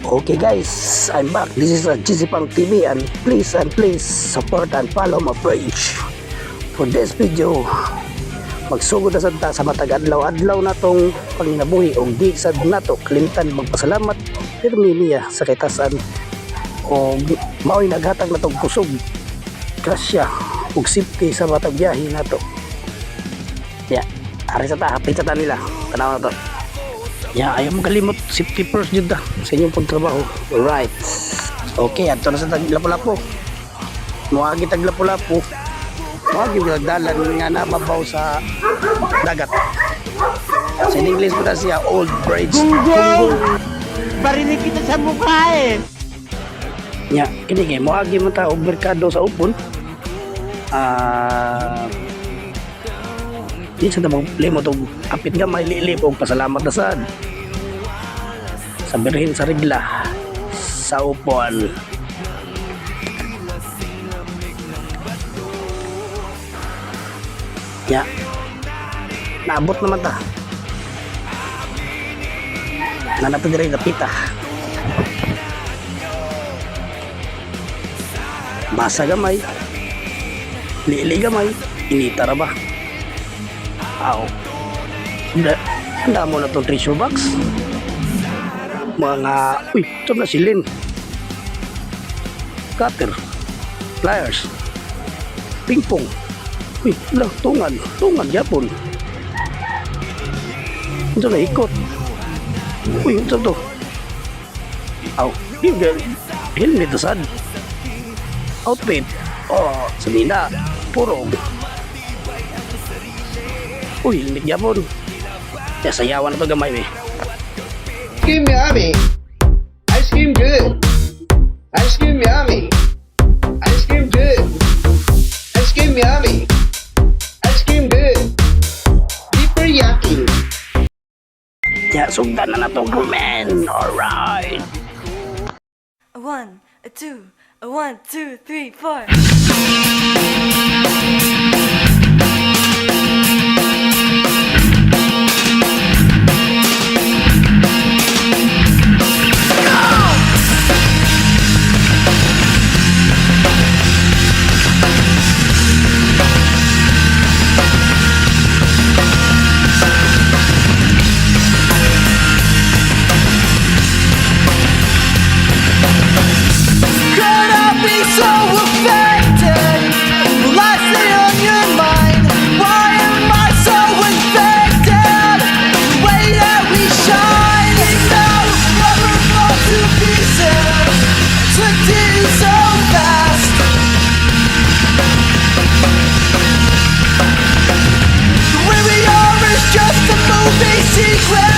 Okay guys, I'm back. This is GC Pang TV and please support and follow my page. For this video, magsugod na sad ta sa matag adlaw-adlaw na tong panginabuhi og di sad nato kalimtan magpasalamat pirmi niya sa kitasan o mao'y naghatag na tong kusog grasya ug safety sa matag biyahe nato. Ari sa ta, hapit sa ta nila. Tanaw na to. Ayaw mo kalimot, safety first yun ta sa inyong pagtrabaho. Alright. Okay, ato na sa taglapo-lapo. Muagi taglapo-lapo. Muagi nagdalan nga nababaw sa dagat. Sa English po na siya, Old Bridge. Gunggong! Barinig kita sa mukha eh! Kini muagi mo ta og merkado sa upon. Di sa tamang limot og apit gamay lilip og pasalamat na sad sa birhen sa regla sa upon. Naabot naman ta na napagray na pita basa gamay lili gamay initara ba. Handa mo na itong treasure box. Ito na silin. Cutter. Pliers. Pingpong. Tungan yapon. Ito na ikot. Ito to. Helmet na sad. Outfit. Sanina. Purog. Helmet yapon. Sayawan na ito gamay eh. Ice cream yummy. Ice cream good. Ice cream yummy. Ice cream good. Ice cream yummy. Ice cream good. Super yucky. Sugdan na itong men. Alright. 1, 2, 1, 2, 3, 4. Secret